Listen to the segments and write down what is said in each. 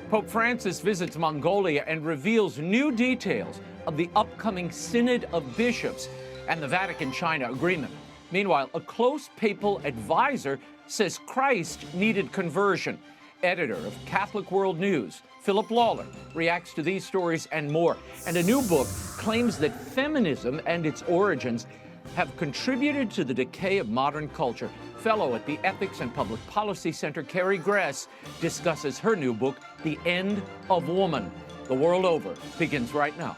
Pope Francis visits Mongolia and reveals new details of the upcoming Synod of Bishops and the Vatican-China agreement. Meanwhile, a close papal advisor says Christ needed conversion. Editor of Catholic World News, Philip Lawler, reacts to these stories and more. And a new book claims that feminism and its origins have contributed to the decay of modern culture. Fellow at the Ethics and Public Policy Center, Carrie Gress, discusses her new book, The End of Woman. The World Over begins right now.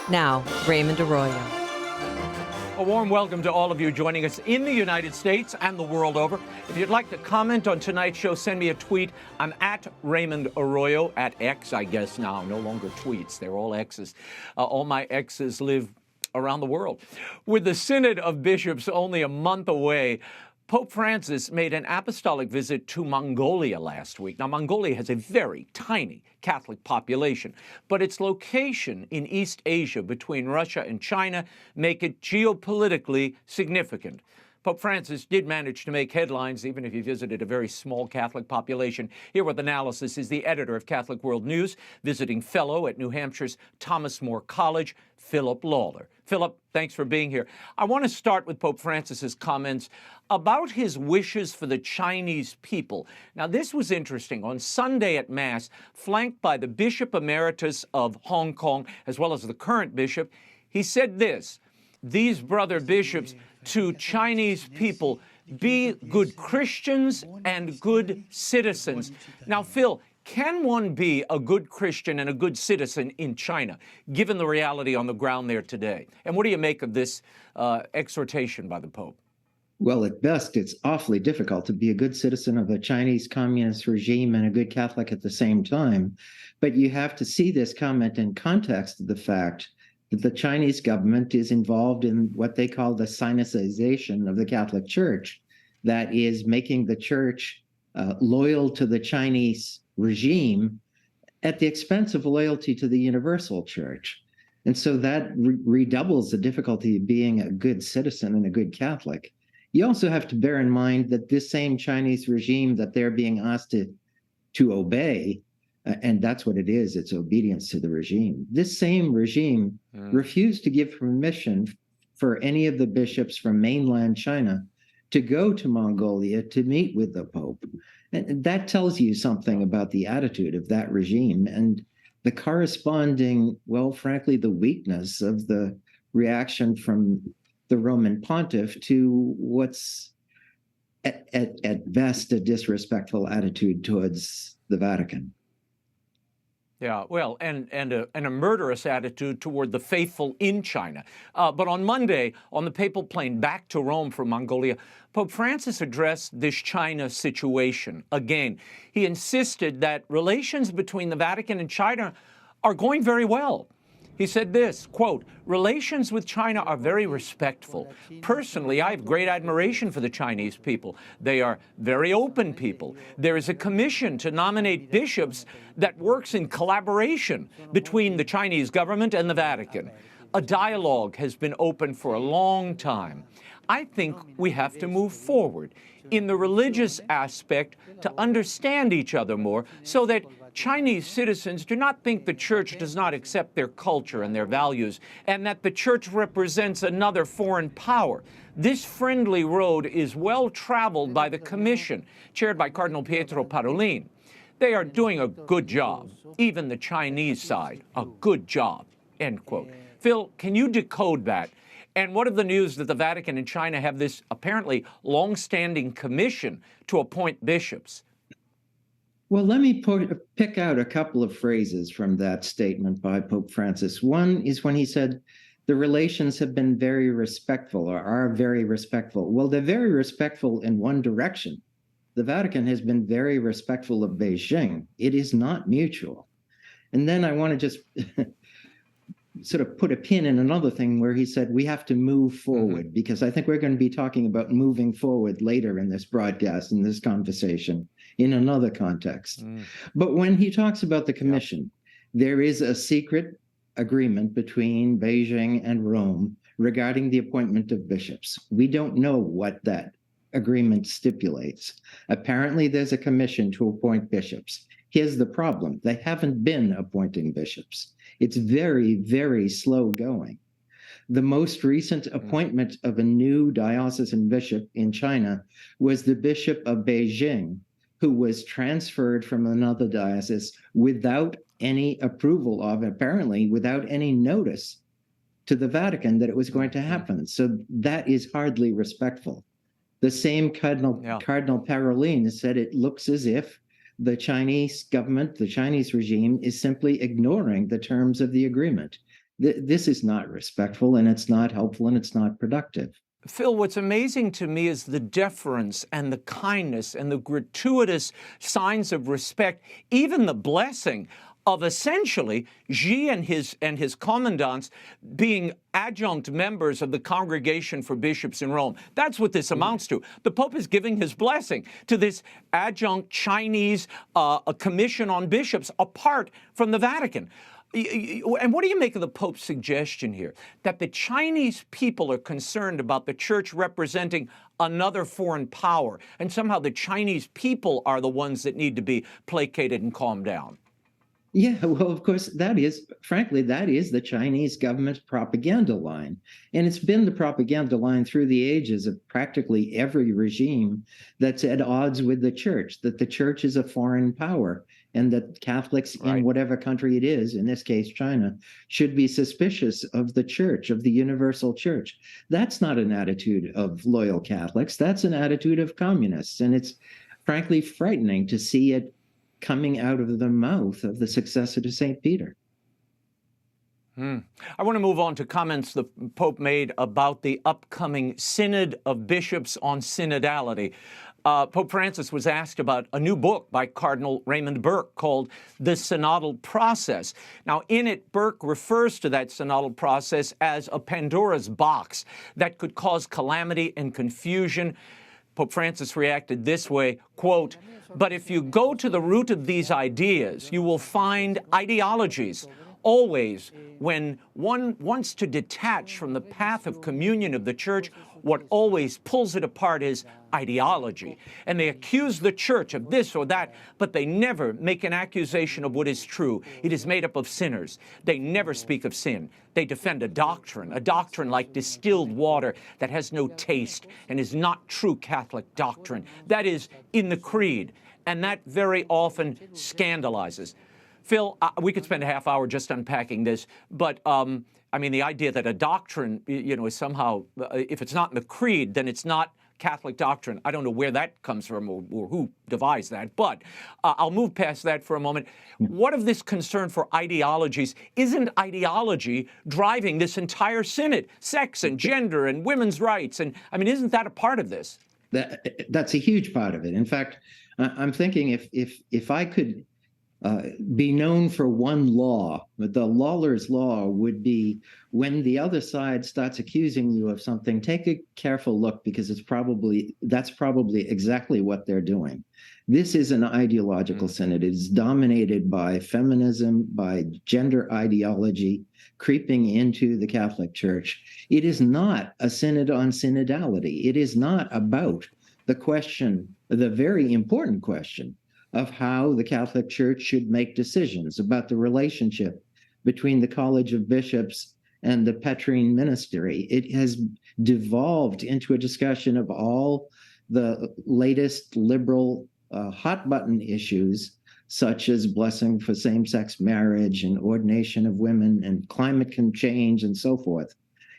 Now, Raymond Arroyo. A warm welcome to all of you joining us in the United States and the world over. If you'd like to comment on tonight's show, send me a tweet. I'm at Raymond Arroyo, at X, I guess now, no longer tweets. They're all X's. All my X's live around the world. With the Synod of Bishops only a month away, Pope Francis made an apostolic visit to Mongolia last week. Now, Mongolia has a very tiny Catholic population, but its location in East Asia between Russia and China make it geopolitically significant. Pope Francis did manage to make headlines, even if he visited a very small Catholic population. Here with analysis is the editor of Catholic World News, visiting fellow at New Hampshire's Thomas More College, Philip Lawler. Philip, thanks for being here. I want to start with Pope Francis's comments about his wishes for the Chinese people. Now, this was interesting. On Sunday at Mass, flanked by the Bishop Emeritus of Hong Kong, as well as the current bishop, he said this: these brother bishops to Chinese people, be good Christians and good citizens. Now, Phil, can one be a good Christian and a good citizen in China, given the reality on the ground there today? And what do you make of this exhortation by the Pope? Well, at best, it's awfully difficult to be a good citizen of a Chinese communist regime and a good Catholic at the same time. But you have to see this comment in context of the fact that the Chinese government is involved in what they call the Sinicization of the Catholic Church. That is making the church loyal to the Chinese regime at the expense of loyalty to the universal church. And so that redoubles the difficulty of being a good citizen and a good Catholic. You also have to bear in mind that this same Chinese regime that they're being asked to obey, and that's what it is, it's obedience to the regime. This same regime refused to give permission for any of the bishops from mainland China to go to Mongolia to meet with the Pope. And that tells you something about the attitude of that regime and the corresponding, well, frankly, the weakness of the reaction from the Roman pontiff to what's at best a disrespectful attitude towards the Vatican. Yeah, well, and a murderous attitude toward the faithful in China. But on Monday, on the papal plane back to Rome from Mongolia, Pope Francis addressed this China situation again. He insisted that relations between the Vatican and China are going very well. He said this, quote, relations with China are very respectful. Personally, I have great admiration for the Chinese people. They are very open people. There is a commission to nominate bishops that works in collaboration between the Chinese government and the Vatican. A dialogue has been open for a long time. I think we have to move forward in the religious aspect to understand each other more so that Chinese citizens do not think the church does not accept their culture and their values and that the church represents another foreign power. This friendly road is well traveled by the commission, chaired by Cardinal Pietro Parolin. They are doing a good job, even the Chinese side, a good job, end quote. Phil, can you decode that? And what of the news that the Vatican and China have this apparently long-standing commission to appoint bishops? Well, let me pick out a couple of phrases from that statement by Pope Francis. One is when he said, the relations have been very respectful or are very respectful. Well, they're very respectful in one direction. The Vatican has been very respectful of Beijing. It is not mutual. And then I want to just sort of put a pin in another thing where he said we have to move forward, because I think we're going to be talking about moving forward later in this broadcast, in this conversation, in another context. But when he talks about the commission, there is a secret agreement between Beijing and Rome regarding the appointment of bishops. We don't know what that agreement stipulates. Apparently, there's a commission to appoint bishops. Here's the problem. They haven't been appointing bishops. It's very, very slow going. The most recent appointment of a new diocesan bishop in China was the Bishop of Beijing, who was transferred from another diocese without any approval of, apparently without any notice to the Vatican that it was going to happen. So that is hardly respectful. The same Cardinal Parolin said it looks as if the Chinese government, the Chinese regime, is simply ignoring the terms of the agreement. This is not respectful, and it's not helpful, and it's not productive. Phil, what's amazing to me is the deference and the kindness and the gratuitous signs of respect, even the blessing of essentially Xi and his commandants being adjunct members of the Congregation for Bishops in Rome. That's what this amounts to. The Pope is giving his blessing to this adjunct Chinese a commission on bishops apart from the Vatican. And what do you make of the Pope's suggestion here? That the Chinese people are concerned about the church representing another foreign power, and somehow the Chinese people are the ones that need to be placated and calmed down. Yeah, well, of course, frankly, that is the Chinese government's propaganda line. And it's been the propaganda line through the ages of practically every regime that's at odds with the church, that the church is a foreign power, and that Catholics in whatever country it is, in this case, China, should be suspicious of the church, of the universal church. That's not an attitude of loyal Catholics. That's an attitude of communists. And it's frankly frightening to see it coming out of the mouth of the successor to St. Peter. I want to move on to comments the Pope made about the upcoming Synod of Bishops on synodality. Pope Francis was asked about a new book by Cardinal Raymond Burke called The Synodal Process. Now, in it, Burke refers to that synodal process as a Pandora's box that could cause calamity and confusion. Pope Francis reacted this way, quote, "But if you go to the root of these ideas, you will find ideologies. Always, when one wants to detach from the path of communion of the church, what always pulls it apart is ideology. And they accuse the church of this or that, but they never make an accusation of what is true. It is made up of sinners. They never speak of sin. They defend a doctrine like distilled water that has no taste and is not true Catholic doctrine. That is in the creed, and that very often scandalizes." Phil, we could spend a half hour just unpacking this, but I mean, the idea that a doctrine, is somehow, if it's not in the creed, then it's not Catholic doctrine. I don't know where that comes from or who devised that, but I'll move past that for a moment. What of this concern for ideologies? Isn't ideology driving this entire synod? Sex and gender and women's rights, and I mean, isn't that a part of this? That's a huge part of it. In fact, I'm thinking if I could be known for one law, the Lawler's law would be when the other side starts accusing you of something, take a careful look, because that's probably exactly what they're doing. This is an ideological synod. It is dominated by feminism, by gender ideology creeping into the Catholic Church. It is not a synod on synodality. It is not about the question, the very important question, of how the Catholic Church should make decisions about the relationship between the College of Bishops and the Petrine Ministry. It has devolved into a discussion of all the latest liberal hot-button issues, such as blessing for same-sex marriage and ordination of women and climate change and so forth.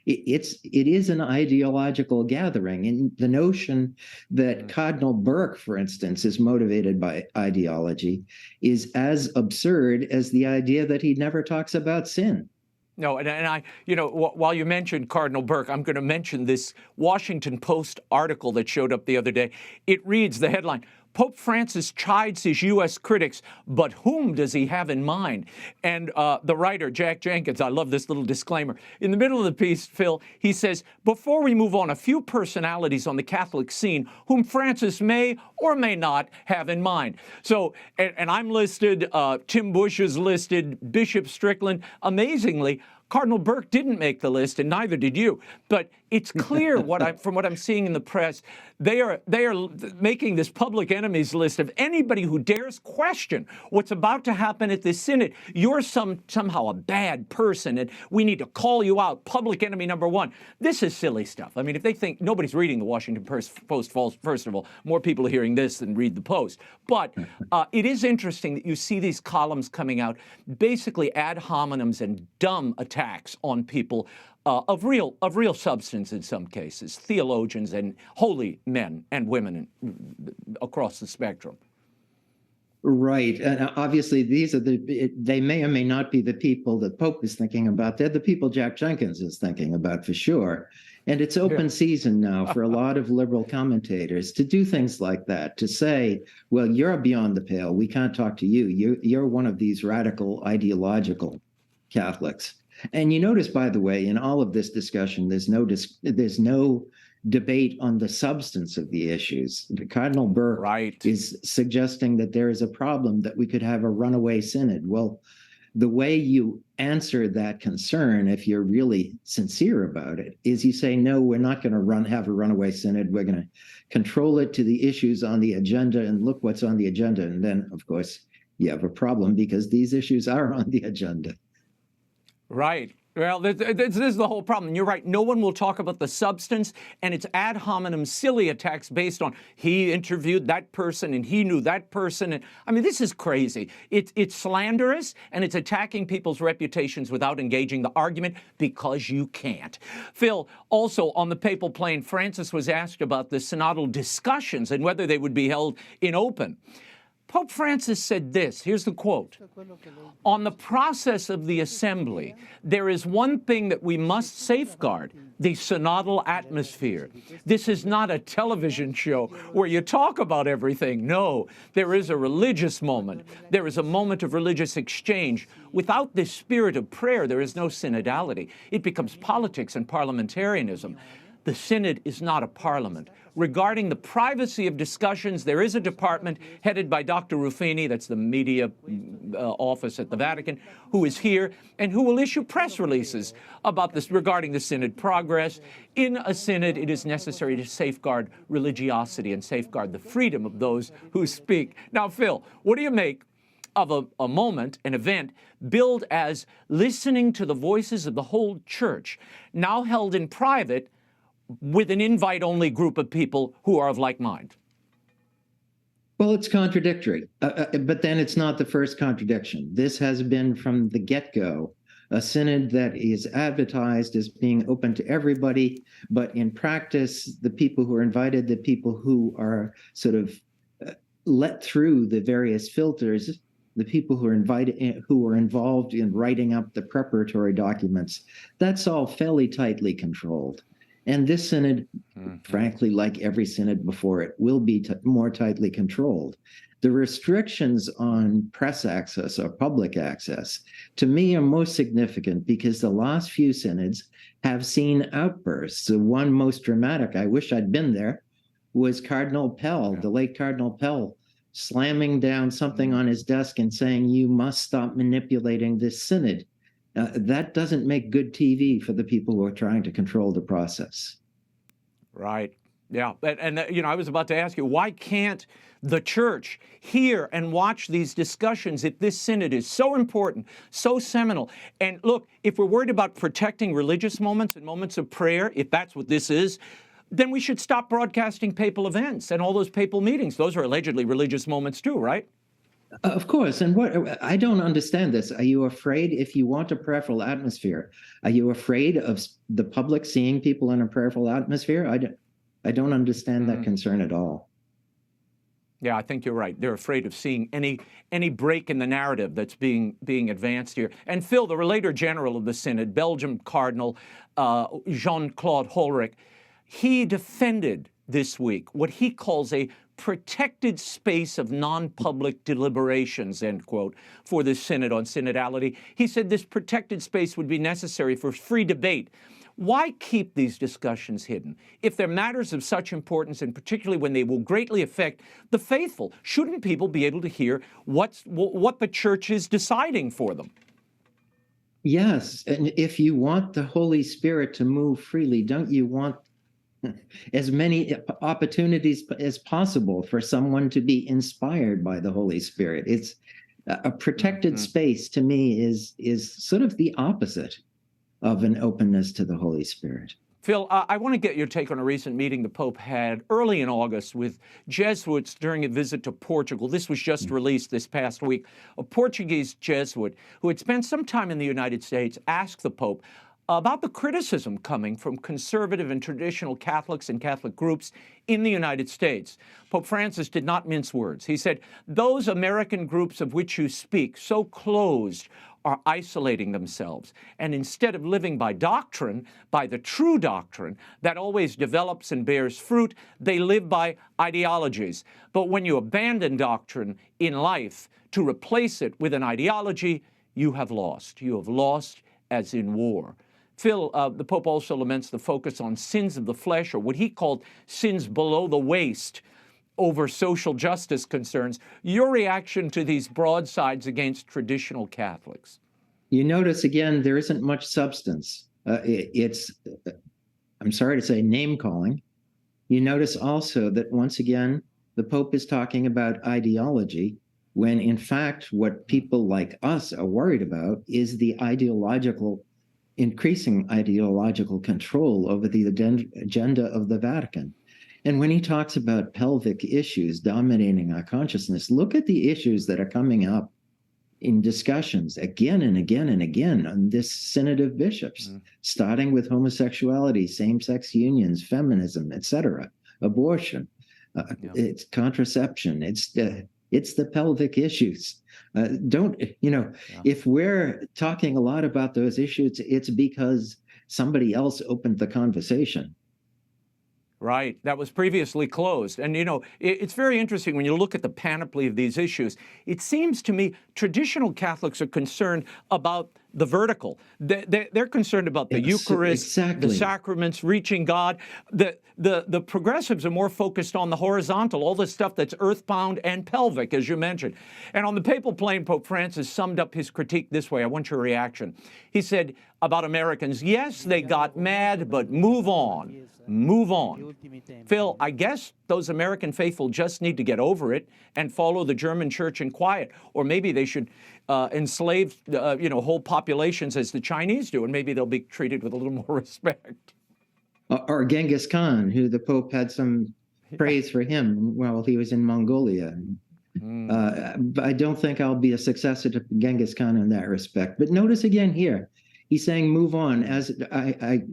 It is an ideological gathering, and the notion that Cardinal Burke, for instance, is motivated by ideology is as absurd as the idea that he never talks about sin. No, and I, while you mentioned Cardinal Burke, I'm going to mention this Washington Post article that showed up the other day. It reads, the headline, Pope Francis chides his U.S. critics, but whom does he have in mind? And the writer, Jack Jenkins, I love this little disclaimer. In the middle of the piece, Phil, he says, before we move on, a few personalities on the Catholic scene whom Francis may or may not have in mind. So, and I'm listed, Tim Bush is listed, Bishop Strickland. Amazingly, Cardinal Burke didn't make the list, and neither did you. But it's clear from what I'm seeing in the press, they are making this public enemies list of anybody who dares question what's about to happen at this synod. You're somehow a bad person, and we need to call you out. Public enemy number one. This is silly stuff. I mean, if they think nobody's reading the Washington Post, first of all, more people are hearing this than read the Post. But it is interesting that you see these columns coming out, basically ad hominems and dumb attacks on people of real substance in some cases, theologians and holy men and women across the spectrum. Right. And obviously, they may or may not be the people that Pope is thinking about. They're the people Jack Jenkins is thinking about for sure. And it's open season now for a lot of liberal commentators to do things like that, to say, well, you're beyond the pale. We can't talk to you. You're one of these radical ideological Catholics. And you notice, by the way, in all of this discussion, there's no debate on the substance of the issues. Cardinal Burke is suggesting that there is a problem that we could have a runaway synod. Well, the way you answer that concern, if you're really sincere about it, is you say, no, we're not going to have a runaway synod. We're going to control it to the issues on the agenda and look what's on the agenda. And then, of course, you have a problem because these issues are on the agenda. Right. Well, this is the whole problem. And you're right. No one will talk about the substance, and it's ad hominem, silly attacks based on he interviewed that person and he knew that person. And I mean, this is crazy. It's slanderous, and it's attacking people's reputations without engaging the argument because you can't. Phil, also on the papal plane, Francis was asked about the synodal discussions and whether they would be held in open. Pope Francis said this, here's the quote, "On the process of the assembly, there is one thing that we must safeguard, the synodal atmosphere. This is not a television show where you talk about everything. No, there is a religious moment. There is a moment of religious exchange. Without this spirit of prayer, there is no synodality. It becomes politics and parliamentarianism. The synod is not a parliament. Regarding the privacy of discussions, there is a department headed by Dr. Ruffini, that's the media office at the Vatican, who is here and who will issue press releases about this regarding the synod progress. In a synod, it is necessary to safeguard religiosity and safeguard the freedom of those who speak." Now, Phil, what do you make of a moment, an event, billed as listening to the voices of the whole church, now held in private with an invite-only group of people who are of like mind? Well, it's contradictory, but then it's not the first contradiction. This has been from the get-go a synod that is advertised as being open to everybody, but in practice, the people who are invited, the people who are sort of let through the various filters, the people who are invited, who are involved in writing up the preparatory documents, that's all fairly tightly controlled. And this synod, frankly, like every synod before it, will be more tightly controlled. The restrictions on press access or public access, to me, are most significant because the last few synods have seen outbursts. The one most dramatic, I wish I'd been there, was Cardinal Pell, the late Cardinal Pell, slamming down something on his desk and saying, "You must stop manipulating this synod." That doesn't make good TV for the people who are trying to control the process. Right. Yeah. And I was about to ask you, why can't the church hear and watch these discussions if this synod is so important, so seminal? And look, if we're worried about protecting religious moments and moments of prayer, if that's what this is, then we should stop broadcasting papal events and all those papal meetings. Those are allegedly religious moments too, right? Of course. And what I don't understand this. Are you afraid, if you want a prayerful atmosphere, are you afraid of the public seeing people in a prayerful atmosphere? I don't understand that concern at all. Yeah, I think you're right. They're afraid of seeing any break in the narrative that's being advanced here. And Phil, the Relator General of the Synod, Belgium Cardinal Jean-Claude Holrich, he defended this week what he calls a protected space of non-public deliberations, end quote, for the Synod on synodality. He said this protected space would be necessary for free debate. Why keep these discussions hidden? If they're matters of such importance, and particularly when they will greatly affect the faithful, shouldn't people be able to hear what the church is deciding for them? Yes, and if you want the Holy Spirit to move freely, don't you want as many opportunities as possible for someone to be inspired by the Holy Spirit? It's a protected space, to me, is sort of the opposite of an openness to the Holy Spirit. Phil, I want to get your take on a recent meeting the Pope had early in August with Jesuits during a visit to Portugal. This was just released this past week. A Portuguese Jesuit who had spent some time in the United States asked the Pope about the criticism coming from conservative and traditional Catholics and Catholic groups in the United States. Pope Francis did not mince words. He said, "Those American groups of which you speak, so closed, are isolating themselves. And instead of living by doctrine, by the true doctrine that always develops and bears fruit, they live by ideologies. But when you abandon doctrine in life to replace it with an ideology, you have lost. You have lost as in war." Phil, the Pope also laments the focus on sins of the flesh, or what he called sins below the waist, over social justice concerns. Your reaction to these broadsides against traditional Catholics? You notice, again, there isn't much substance. It's, I'm sorry to say, name-calling. You notice also that, once again, the Pope is talking about ideology, when, in fact, what people like us are worried about is the increasing ideological control over the agenda of the Vatican. And when he talks about pelvic issues dominating our consciousness, look at the issues that are coming up in discussions again and again and again on this Synod of Bishops, starting with homosexuality, same-sex unions, feminism, etc., abortion, it's contraception, it's the pelvic issues. If we're talking a lot about those issues, it's because somebody else opened the conversation. Right. That was previously closed. And, it's very interesting when you look at the panoply of these issues. It seems to me traditional Catholics are concerned about the vertical. They're concerned about the Eucharist, the sacraments, reaching God. The progressives are more focused on the horizontal, all the stuff that's earthbound and pelvic, as you mentioned. And on the papal plane, Pope Francis summed up his critique this way. I want your reaction. He said about Americans, yes, they got mad, but move on. Move on. Phil, I guess those American faithful just need to get over it and follow the German church in quiet. Or maybe they should enslave, whole populations as the Chinese do, and maybe they'll be treated with a little more respect. Or Genghis Khan, who the Pope had some praise for him while he was in Mongolia. I don't think I'll be a successor to Genghis Khan in that respect. But notice again here, he's saying move on. As I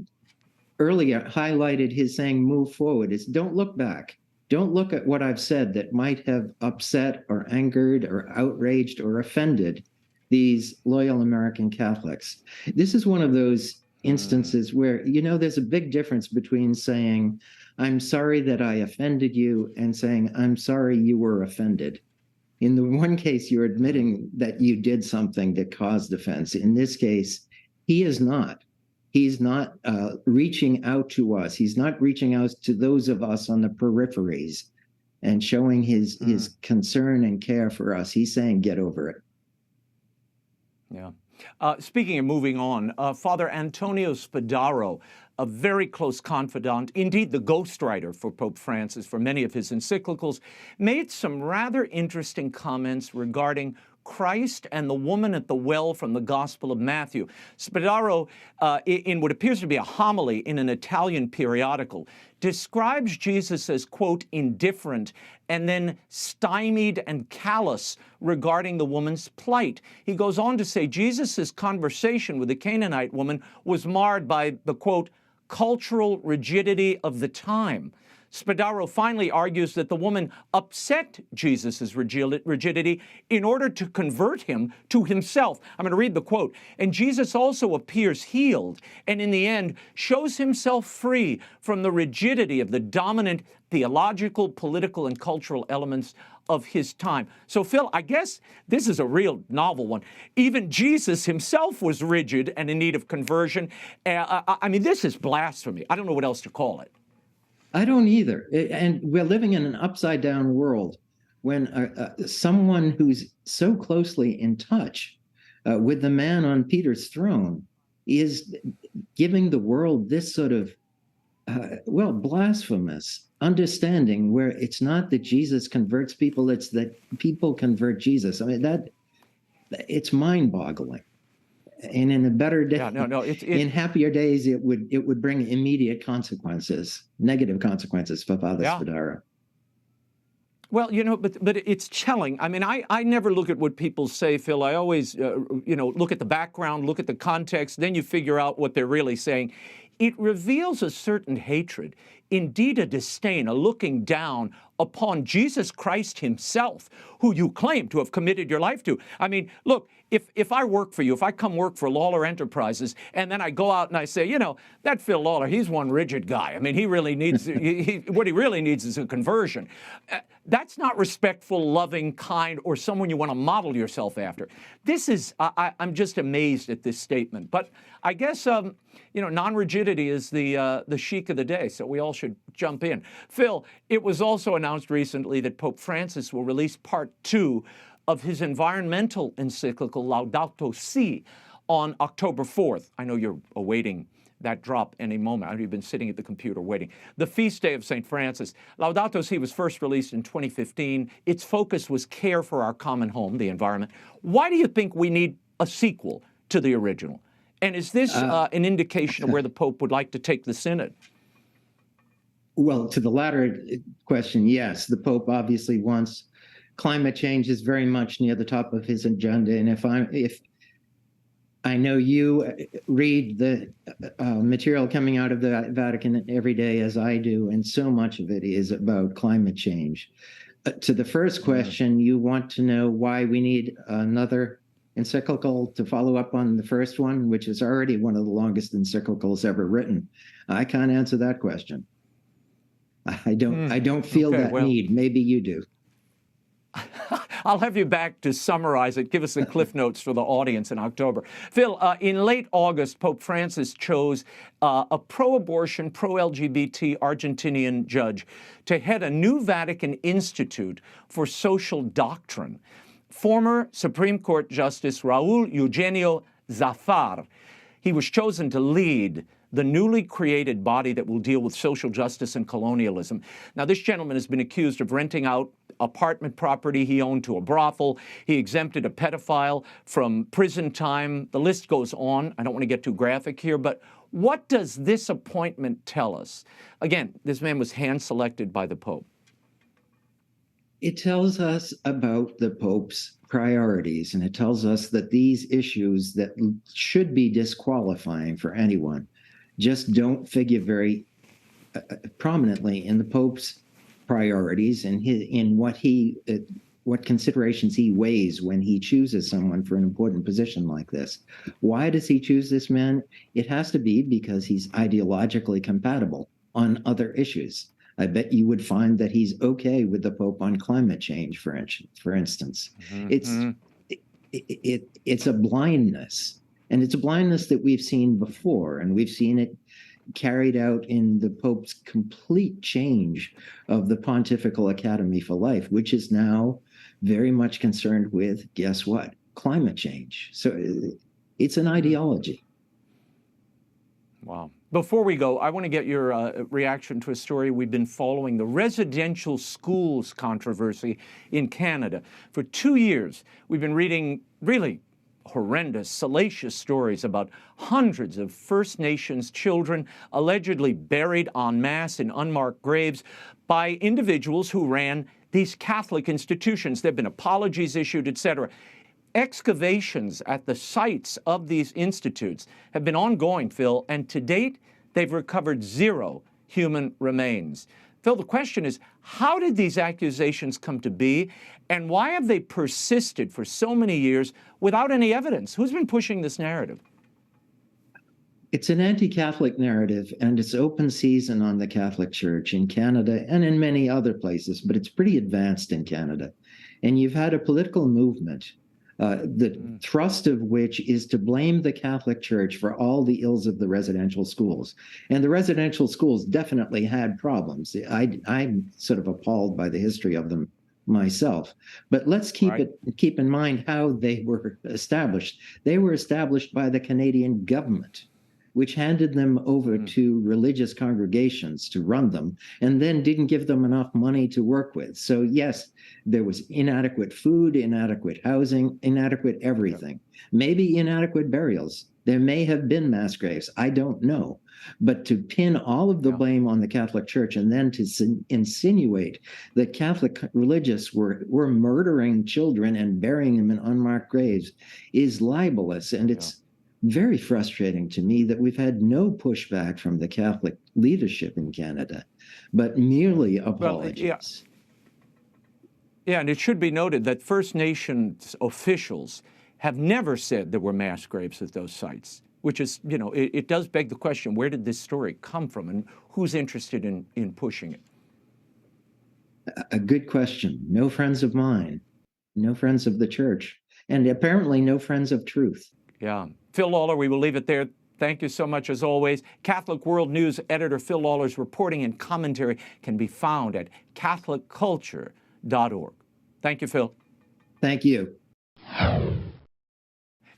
earlier highlighted, his saying move forward. It's don't look back. Don't look at what I've said that might have upset or angered or outraged or offended these loyal American Catholics. This is one of those instances where, there's a big difference between saying, I'm sorry that I offended you, and saying, I'm sorry you were offended. In the one case, you're admitting that you did something that caused offense. In this case, he is not. He's not reaching out to us. He's not reaching out to those of us on the peripheries and showing his concern and care for us. He's saying, get over it. Yeah. Speaking of moving on, Father Antonio Spadaro, a very close confidant, indeed the ghostwriter for Pope Francis for many of his encyclicals, made some rather interesting comments regarding Christ and the woman at the well from the Gospel of Matthew. Spadaro, in what appears to be a homily in an Italian periodical, describes Jesus as, quote, indifferent and then stymied and callous regarding the woman's plight. He goes on to say Jesus' conversation with the Canaanite woman was marred by the, quote, cultural rigidity of the time. Spadaro finally argues that the woman upset Jesus' rigidity in order to convert him to himself. I'm going to read the quote. And Jesus also appears healed and in the end shows himself free from the rigidity of the dominant theological, political, and cultural elements of his time. So, Phil, I guess this is a real novel one. Even Jesus himself was rigid and in need of conversion. I mean, this is blasphemy. I don't know what else to call it. I don't either. And we're living in an upside down world when someone who's so closely in touch with the man on Peter's throne is giving the world this sort of, blasphemous understanding where it's not that Jesus converts people, it's that people convert Jesus. I mean, it's mind-boggling. And in a better day, in happier days, it would bring immediate consequences, negative consequences for Father Spadaro. Well, but it's telling. I mean, I never look at what people say, Phil. I always, look at the background, look at the context, then you figure out what they're really saying. It reveals a certain hatred, indeed a disdain, a looking down upon Jesus Christ himself, who you claim to have committed your life to. I mean, look, if I work for you, if I come work for Lawler Enterprises, and then I go out and I say, that Phil Lawler, he's one rigid guy. I mean, he really needs, what he really needs is a conversion. That's not respectful, loving, kind, or someone you want to model yourself after. This is, I'm just amazed at this statement. But I guess, non-rigidity is the chic of the day, so we all should jump in. Phil, it was also announced recently that Pope Francis will release part 2 of his environmental encyclical Laudato Si on October 4th. I know you're awaiting that drop any moment. I've been sitting at the computer waiting. The feast day of St. Francis. Laudato Si was first released in 2015. Its focus was care for our common home, the environment. Why do you think we need a sequel to the original? And is this an indication of where the Pope would like to take the Synod? Well, to the latter question, yes. The Pope obviously wants climate change is very much near the top of his agenda. And if I know you read the material coming out of the Vatican every day, as I do, and so much of it is about climate change. To the first question, you want to know why we need another encyclical to follow up on the first one, which is already one of the longest encyclicals ever written. I can't answer that question. I don't feel need. Maybe you do. I'll have you back to summarize it. Give us the cliff notes for the audience in October. Phil, in late August, Pope Francis chose a pro-abortion, pro-LGBT Argentinian judge to head a new Vatican Institute for Social Doctrine. Former Supreme Court Justice Raul Eugenio Zafar. He was chosen to lead the newly created body that will deal with social justice and colonialism. Now, this gentleman has been accused of renting out apartment property he owned to a brothel. He exempted a pedophile from prison time. The list goes on. I don't want to get too graphic here, but what does this appointment tell us? Again, this man was hand-selected by the Pope. It tells us about the Pope's priorities, and it tells us that these issues that should be disqualifying for anyone just don't figure very prominently in the Pope's priorities and in what considerations he weighs when he chooses someone for an important position like this. Why does he choose this man? It has to be because he's ideologically compatible on other issues. I bet you would find that he's okay with the Pope on climate change, for instance. Mm-hmm. It's a blindness. And it's a blindness that we've seen before, and we've seen it carried out in the Pope's complete change of the Pontifical Academy for Life, which is now very much concerned with, guess what? Climate change. So it's an ideology. Wow. Before we go, I want to get your reaction to a story we've been following, the residential schools controversy in Canada. For 2 years, we've been reading really horrendous, salacious stories about hundreds of First Nations children allegedly buried en masse in unmarked graves by individuals who ran these Catholic institutions. There have been apologies issued, etc. Excavations at the sites of these institutes have been ongoing, Phil, and to date, they've recovered 0 human remains. Phil, the question is, how did these accusations come to be, and why have they persisted for so many years without any evidence? Who's been pushing this narrative? It's an anti-Catholic narrative, and it's open season on the Catholic Church in Canada and in many other places, but it's pretty advanced in Canada. And you've had a political movement, the thrust of which is to blame the Catholic Church for all the ills of the residential schools. And the residential schools definitely had problems. I'm sort of appalled by the history of them myself. But let's keep in mind how they were established. They were established by the Canadian government, which handed them over to religious congregations to run them, and then didn't give them enough money to work with. So yes, there was inadequate food, inadequate housing, inadequate everything. Maybe inadequate burials. There may have been mass graves. I don't know. But to pin all of the blame on the Catholic Church and then to insinuate that Catholic religious were murdering children and burying them in unmarked graves is libelous. And it's very frustrating to me that we've had no pushback from the Catholic leadership in Canada, but merely apologies. Yeah, and it should be noted that First Nations officials have never said there were mass graves at those sites, which is, you know, it does beg the question, where did this story come from and who's interested in pushing it? A good question. No friends of mine, no friends of the church, and apparently no friends of truth. Yeah. Phil Lawler, we will leave it there. Thank you so much, as always. Catholic World News editor Phil Lawler's reporting and commentary can be found at catholicculture.org. Thank you, Phil. Thank you.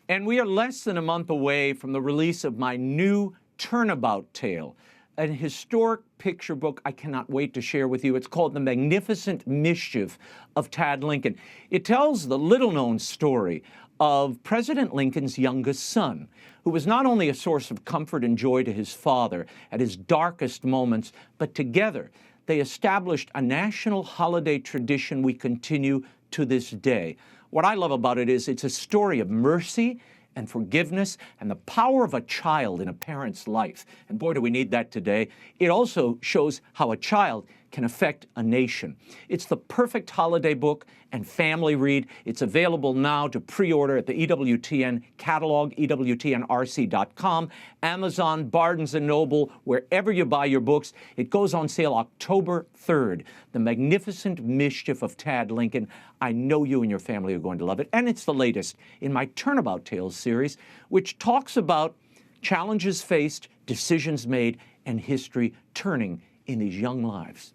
And we are less than a month away from the release of my new Turnabout Tale, an historic picture book I cannot wait to share with you. It's called The Magnificent Mischief of Tad Lincoln. It tells the little-known story of President Lincoln's youngest son, who was not only a source of comfort and joy to his father at his darkest moments, but together they established a national holiday tradition we continue to this day. What I love about it is it's a story of mercy and forgiveness and the power of a child in a parent's life. And boy, do we need that today. It also shows how a child can affect a nation. It's the perfect holiday book and family read. It's available now to pre-order at the EWTN catalog, EWTNRC.com, Amazon, Barnes & Noble, wherever you buy your books. It goes on sale October 3rd. The Magnificent Mischief of Tad Lincoln. I know you and your family are going to love it. And it's the latest in my Turnabout Tales series, which talks about challenges faced, decisions made, and history turning in these young lives.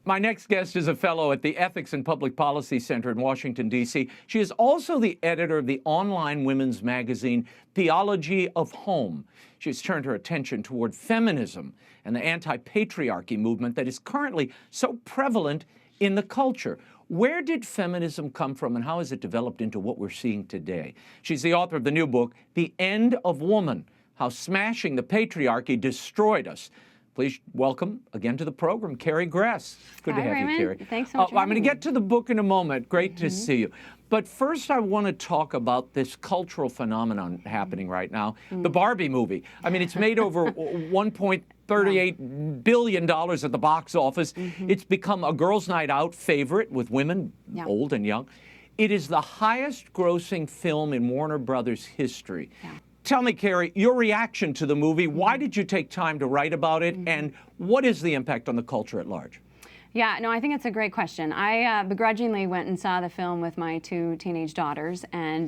My next guest is a fellow at the Ethics and Public Policy Center in Washington, D.C. She is also the editor of the online women's magazine, Theology of Home. She's turned her attention toward feminism and the anti-patriarchy movement that is currently so prevalent in the culture. Where did feminism come from, and how has it developed into what we're seeing today? She's the author of the new book, The End of Woman: How Smashing the Patriarchy Destroyed Us. Please welcome again to the program, Carrie Gress. Good to have Raymond. you, Carrie. Thanks so much. I'm going to get to the book in a moment. Great to see you. But first, I want to talk about this cultural phenomenon happening right now, the Barbie movie. I mean, it's made over $1.38 billion at the box office. It's become a girls' night out favorite with women, old and young. It is the highest grossing film in Warner Brothers history. Tell me, Carrie, your reaction to the movie. Why did you take time to write about it, and what is the impact on the culture at large? Yeah, no, I think it's a great question. I begrudgingly went and saw the film with my two teenage daughters, and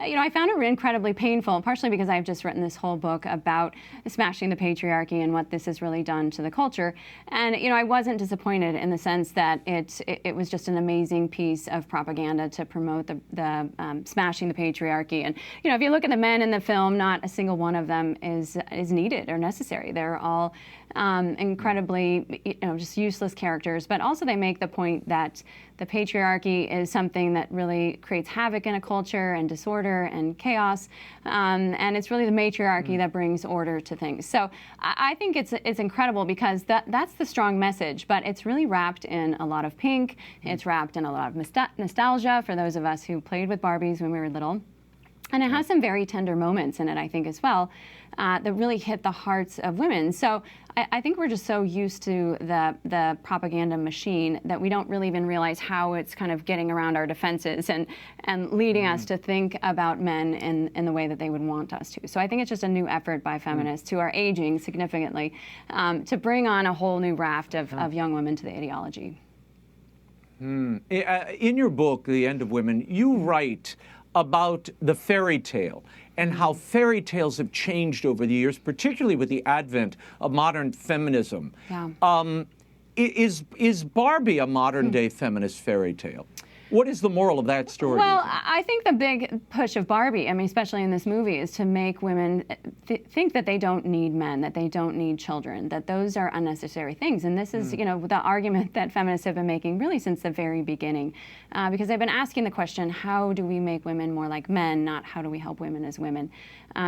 you know, I found it incredibly painful, partially because I've just written this whole book about smashing the patriarchy and what this has really done to the culture. And you know, I wasn't disappointed in the sense that it was just an amazing piece of propaganda to promote the smashing the patriarchy. And you know, if you look at the men in the film, not a single one of them is needed or necessary. They're all incredibly, you know, just useless characters, but also they make the point that the patriarchy is something that really creates havoc in a culture and disorder and chaos, and it's really the matriarchy that brings order to things. So I think it's incredible because that's the strong message, but it's really wrapped in a lot of pink. It's wrapped in a lot of nostalgia for those of us who played with Barbies when we were little. And it has some very tender moments in it, I think, as well, that really hit the hearts of women. So I think we're just so used to the propaganda machine that we don't really even realize how it's kind of getting around our defenses and leading us to think about men in the way that they would want us to. So I think it's just a new effort by feminists who are aging significantly to bring on a whole new raft of young women to the ideology. In your book, The End of Women, you write about the fairy tale and how fairy tales have changed over the years, particularly with the advent of modern feminism. Yeah. Is Barbie a modern-day feminist fairy tale? What is the moral of that story? Well, I think the big push of Barbie, I mean, especially in this movie, is to make women think that they don't need men, that they don't need children, that those are unnecessary things. And this is, you know, the argument that feminists have been making really since the very beginning, because they've been asking the question, how do we make women more like men, not how do we help women as women?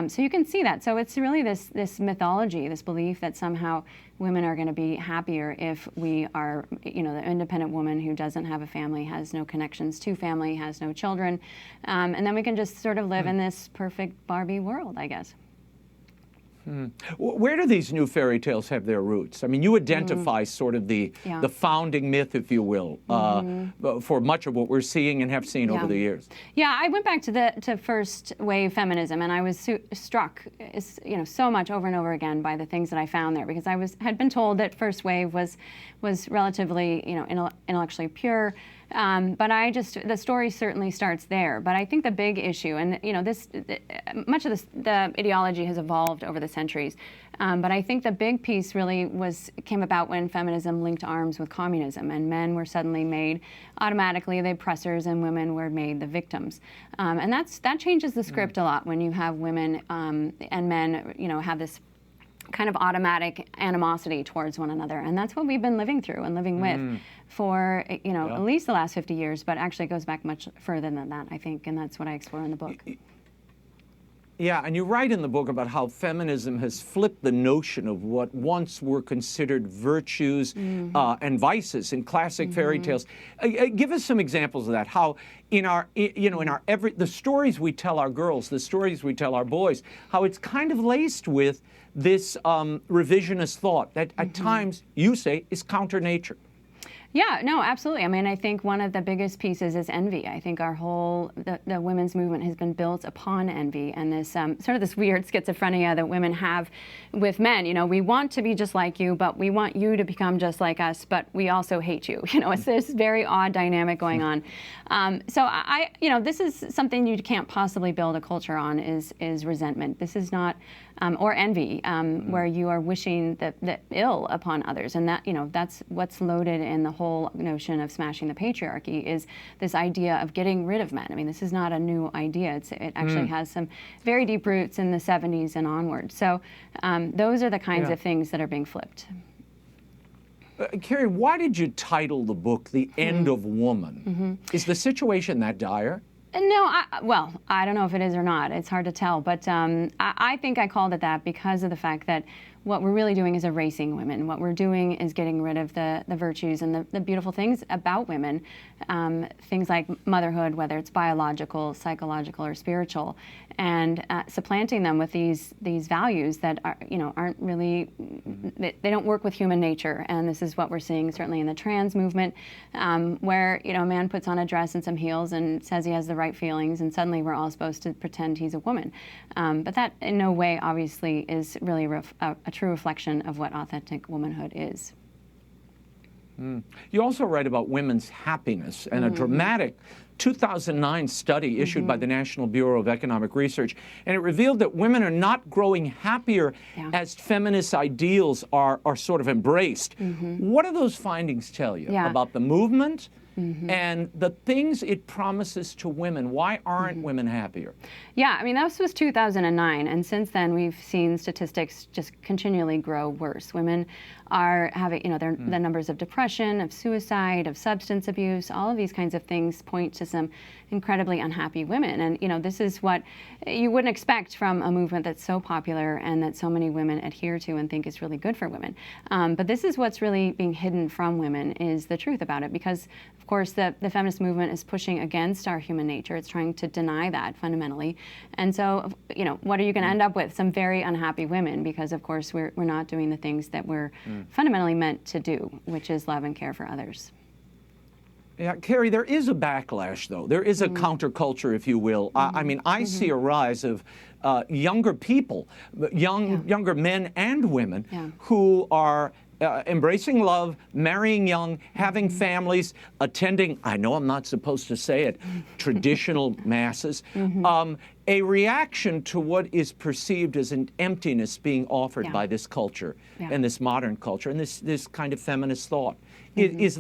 So you can see that. So it's really this mythology, this belief that somehow women are going to be happier if we are, you know, the independent woman who doesn't have a family, has no connections to family, has no children, and then we can just sort of live in this perfect Barbie world, I guess. Where do these new fairy tales have their roots? I mean, you identify sort of the founding myth, if you will, for much of what we're seeing and have seen over the years. Yeah, I went back to first wave feminism, and I was struck, you know, so much over and over again by the things that I found there, because I had been told that first wave was relatively, you know, intellectually pure. But the story certainly starts there. But I think the big issue, and you know, much of the ideology has evolved over the centuries. But I think the big piece really came about when feminism linked arms with communism, and men were suddenly made automatically the oppressors, and women were made the victims. And that changes the script a lot when you have women and men, you know, have this kind of automatic animosity towards one another, and that's what we've been living through and living with for, you know, at least the last 50 years, but actually it goes back much further than that, I think, and that's what I explore in the book. Yeah, and you write in the book about how feminism has flipped the notion of what once were considered virtues and vices in classic fairy tales. Give us some examples of that. How in our, you know, the stories we tell our girls, the stories we tell our boys, how it's kind of laced with this revisionist thought that at times you say is counter nature. Yeah, no, absolutely. I mean, I think one of the biggest pieces is envy. I think our whole, the women's movement has been built upon envy and this sort of this weird schizophrenia that women have with men. You know, we want to be just like you, but we want you to become just like us, but we also hate you. You know, it's this very odd dynamic going on. So you know, this is something you can't possibly build a culture on is resentment. This is not, or envy, where you are wishing the ill upon others. And that, you know, that's what's loaded in the whole notion of smashing the patriarchy is this idea of getting rid of men. I mean, this is not a new idea. It actually has some very deep roots in the 70s and onward. So those are the kinds of things that are being flipped. Carrie, why did you title the book The End of Woman? Is the situation that dire? No, well, I don't know if it is or not. It's hard to tell. But I think I called it that because of the fact that what we're really doing is erasing women. What we're doing is getting rid of the virtues and the beautiful things about women, things like motherhood, whether it's biological, psychological, or spiritual, and supplanting them with these values that are, you know, aren't really, they don't work with human nature. And this is what we're seeing certainly in the trans movement, where, you know, a man puts on a dress and some heels and says he has the right feelings, and suddenly we're all supposed to pretend he's a woman. But that in no way, obviously, is really a true reflection of what authentic womanhood is. You also write about women's happiness and a dramatic 2009 study issued by the National Bureau of Economic Research, and it revealed that women are not growing happier as feminist ideals are sort of embraced. What do those findings tell you about the movement and the things it promises to women? Why aren't women happier? Yeah, I mean, this was 2009, and since then we've seen statistics just continually grow worse. Women are having, the numbers of depression, of suicide, of substance abuse, all of these kinds of things point to some incredibly unhappy women. And, this is what you wouldn't expect from a movement that's so popular and that so many women adhere to and think is really good for women. But this is what's really being hidden from women, is the truth about it, because of course the feminist movement is pushing against our human nature. It's trying to deny that fundamentally. And so, what are you going to end up with? Some very unhappy women, because of course we're not doing the things that we're fundamentally meant to do, which is love and care for others. Yeah, Carrie, there is a backlash, though. There is a counterculture, if you will. I mean, I see a rise of younger people, younger men and women who are embracing love, marrying young, having families, attending, I know I'm not supposed to say it, traditional masses, a reaction to what is perceived as an emptiness being offered by this culture and this modern culture and this kind of feminist thought. Is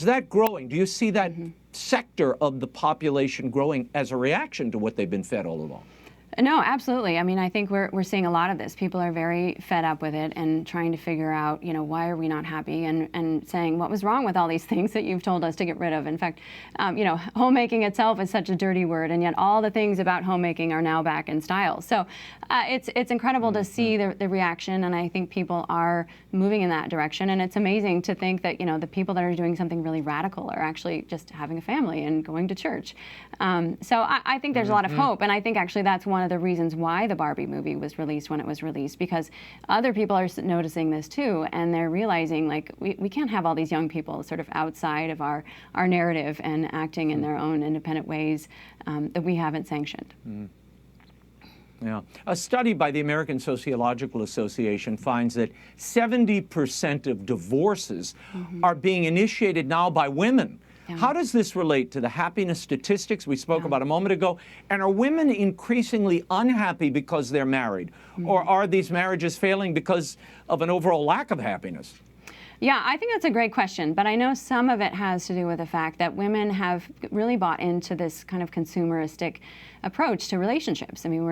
that growing? Do you see that sector of the population growing as a reaction to what they've been fed all along? No, absolutely. I mean, I think we're seeing a lot of this. People are very fed up with it and trying to figure out, why are we not happy, and saying, what was wrong with all these things that you've told us to get rid of? In fact, homemaking itself is such a dirty word, and yet all the things about homemaking are now back in style. So it's incredible to see the reaction, and I think people are moving in that direction. And it's amazing to think that, the people that are doing something really radical are actually just having a family and going to church. So I think there's a lot of hope, and I think actually that's one of the reasons why the Barbie movie was released when it was released, because other people are noticing this too, and they're realizing, like, we can't have all these young people sort of outside of our narrative and acting in their own independent ways that we haven't sanctioned. Yeah. A study by the American Sociological Association finds that 70% of divorces are being initiated now by women. How does this relate to the happiness statistics we spoke about a moment ago? And are women increasingly unhappy because they're married? Or are these marriages failing because of an overall lack of happiness? Yeah, I think that's a great question, but I know some of it has to do with the fact that women have really bought into this kind of consumeristic approach to relationships. I mean,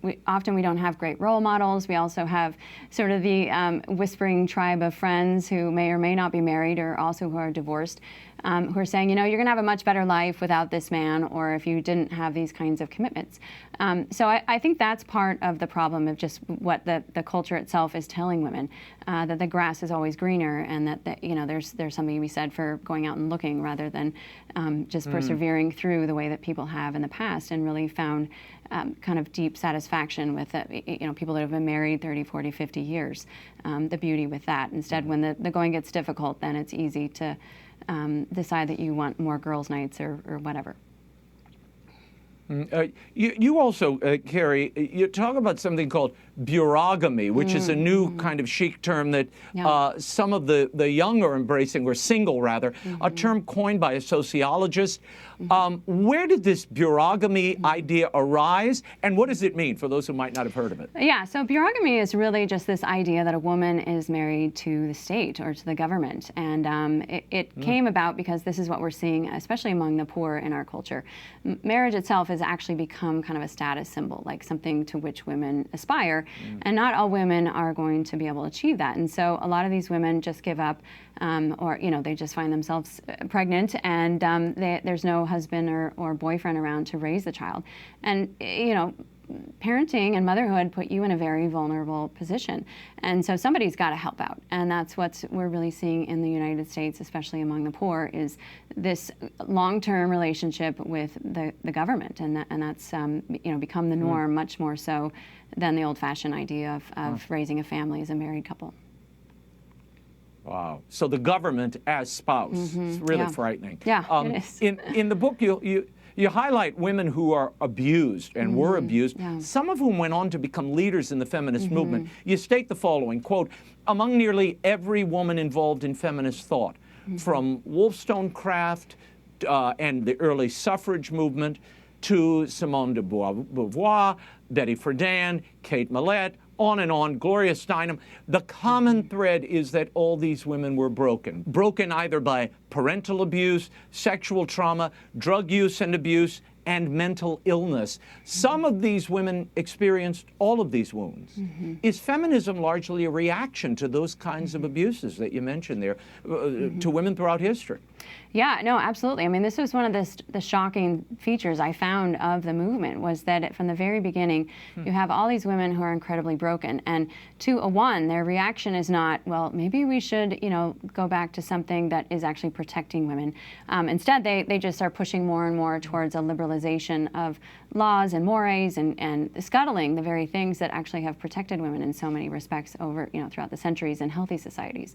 we often don't have great role models. We also have sort of the whispering tribe of friends who may or may not be married, or also who are divorced, who are saying, you're going to have a much better life without this man, or if you didn't have these kinds of commitments. So I think that's part of the problem of just what the culture itself is telling women, that the grass is always greener, and that there's something to be said for going out and looking rather than just persevering through the way that people have in the past and really found kind of deep satisfaction with people that have been married 30, 40, 50 years, the beauty with that. Instead, when the going gets difficult, then it's easy to decide that you want more girls' nights or whatever. You also, Carrie, you talk about something called bureaugamy, which is a new kind of chic term that some of the young are embracing, or single rather, a term coined by a sociologist. Where did this bureaugamy idea arise, and what does it mean for those who might not have heard of it? Yeah, so bureaugamy is really just this idea that a woman is married to the state or to the government, and it came about because this is what we're seeing, especially among the poor in our culture. Marriage itself has actually become kind of a status symbol, like something to which women aspire, and not all women are going to be able to achieve that. And so a lot of these women just give up, or they just find themselves pregnant, and there's no husband or boyfriend around to raise the child. And parenting and motherhood put you in a very vulnerable position. And so somebody's got to help out. And that's what we're really seeing in the United States, especially among the poor, is this long-term relationship with the government. And that's become the norm, much more so than the old-fashioned idea of raising a family as a married couple. Wow. So the government as spouse. It's really frightening. Yeah, it is. In the book, you highlight women who are abused and were abused, some of whom went on to become leaders in the feminist movement. You state the following, quote, among nearly every woman involved in feminist thought, from Wollstonecraft and the early suffrage movement to Simone de Beauvoir, Betty Friedan, Kate Millett, on and on, Gloria Steinem. The common thread is that all these women were broken either by parental abuse, sexual trauma, drug use and abuse, and mental illness. Some of these women experienced all of these wounds. Is feminism largely a reaction to those kinds of abuses that you mentioned there to women throughout history? Yeah, no, absolutely. I mean, this was one of the shocking features I found of the movement, was that from the very beginning, you have all these women who are incredibly broken, and their reaction is not, well, maybe we should, go back to something that is actually protecting women. Instead, they just start pushing more and more towards a liberalization of laws and mores and scuttling the very things that actually have protected women in so many respects over, throughout the centuries in healthy societies.